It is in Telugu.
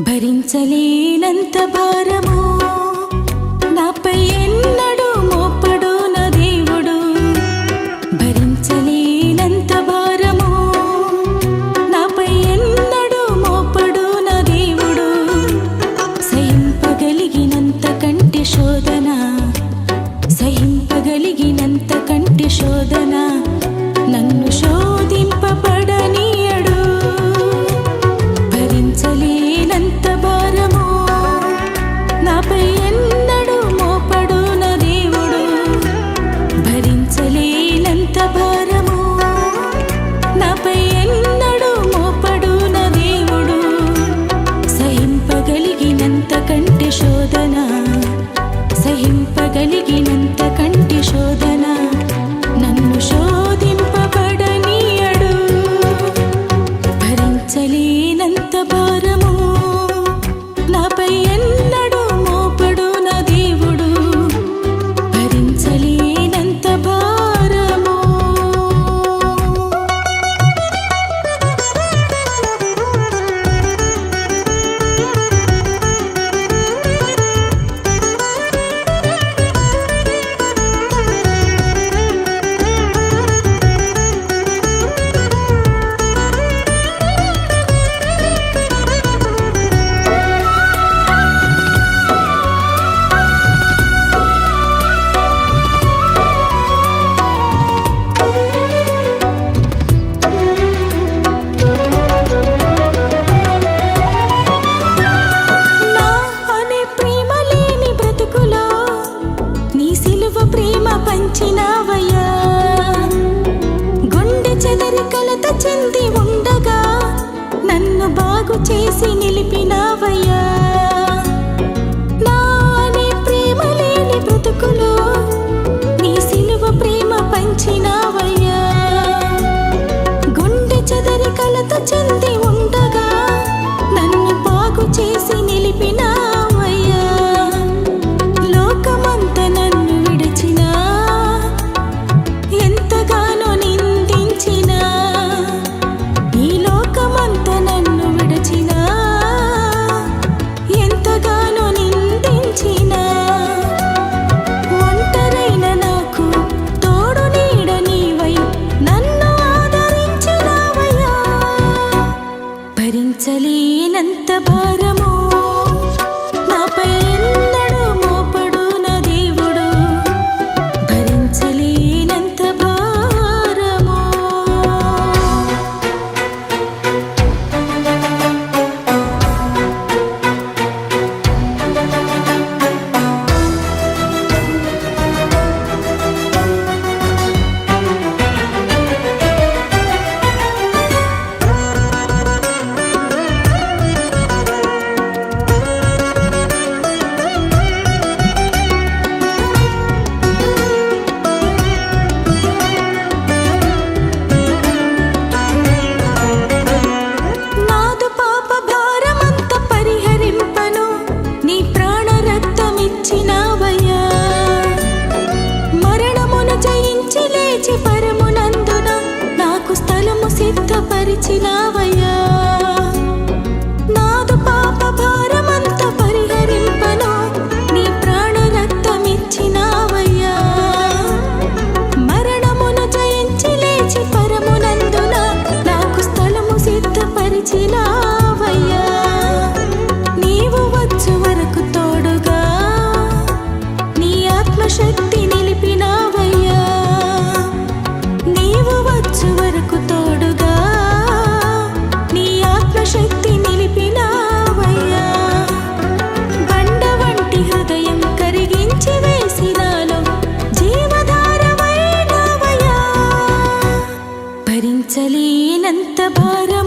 భరించలేనంత భారము నాపై ఎన్నడూ మోపడు నా దేవుడు. భరించలేనంత భారము నాపై ఎన్నడూ మోపడు నా దేవుడు. సహింపగలిగినంత కంటి శోధన, సహింపగలిగినంత కంటి శోధన నన్ను శోధింపబడనీయడు. భరించలేనంత భారము నాపై ఎన్నడూ మోపడు నా దేవుడు. భరించలేనంత భారము నాపై ఎన్నడూ మోపడు నా దేవుడు. సహింపగలిగినంత కంటి శోధన, సహింపగలిగినంత కంటి శోధన నన్ను శోధింపబడనీయడు. భరించలేనంత భారము నాపై ఎన్నడూ మోపడు నా దేవుడు. భరించలేనంత భారము. పంచినావయ్యా, గుండె చెదరి కలత చెంది ఉండగా నన్ను బాగు చేసి నిలిపినావయ్యా. నా అనే ప్రేమ లేని బ్రతుకులో నీ సిలువ ప్రేమ పంచినావయ్యా. గుండె చెదరి కలత చెంది ఉండగా నన్ను బాగు చేసి నిలిపినావయ్యా. లోకమంత నన్ను విడిచిన, ఎంతగానో నిందించిన, ఈ లోకమంత నన్ను విడిచిన, ఎంతగానో నిందించిన, ఒంటరైన నాకు తోడు నీడ నీవై నన్ను ఆదరించినావయ్యా. భరించలేనంత భారము నాపై ఎన్నడూ మోపడు నా దేవుడు. భరించలేనంత భారము. నాదు పాప భారమంత పరిహరింపను నీ ప్రాణ రక్తమిచ్చినావయ్యా. మరణమును జయించి లేచి పరమునందున నాకు స్థలము సిద్ధపరిచినావయ్యా. నాదు పాప భారమంత పరిహరింపను నీ ప్రాణ రక్తమిచ్చినావయ్యా. మరణమును జయించి లేచి పరమునందున నాకు స్థలము సిద్ధపరిచినావయ్యా. నీవు వచ్చు వరకు తోడుగా నీ ఆత్మశక్తి నిలిపినావయ్యా. నీవు వచ్చు వరకు తోడుగా నీ ఆత్మశక్తి నిలిపినావయ్యా. బండ వంటి హృదయం కరిగించి వేసినాలో జీవధారమైనావయ్యా. భరించలేనంత భారం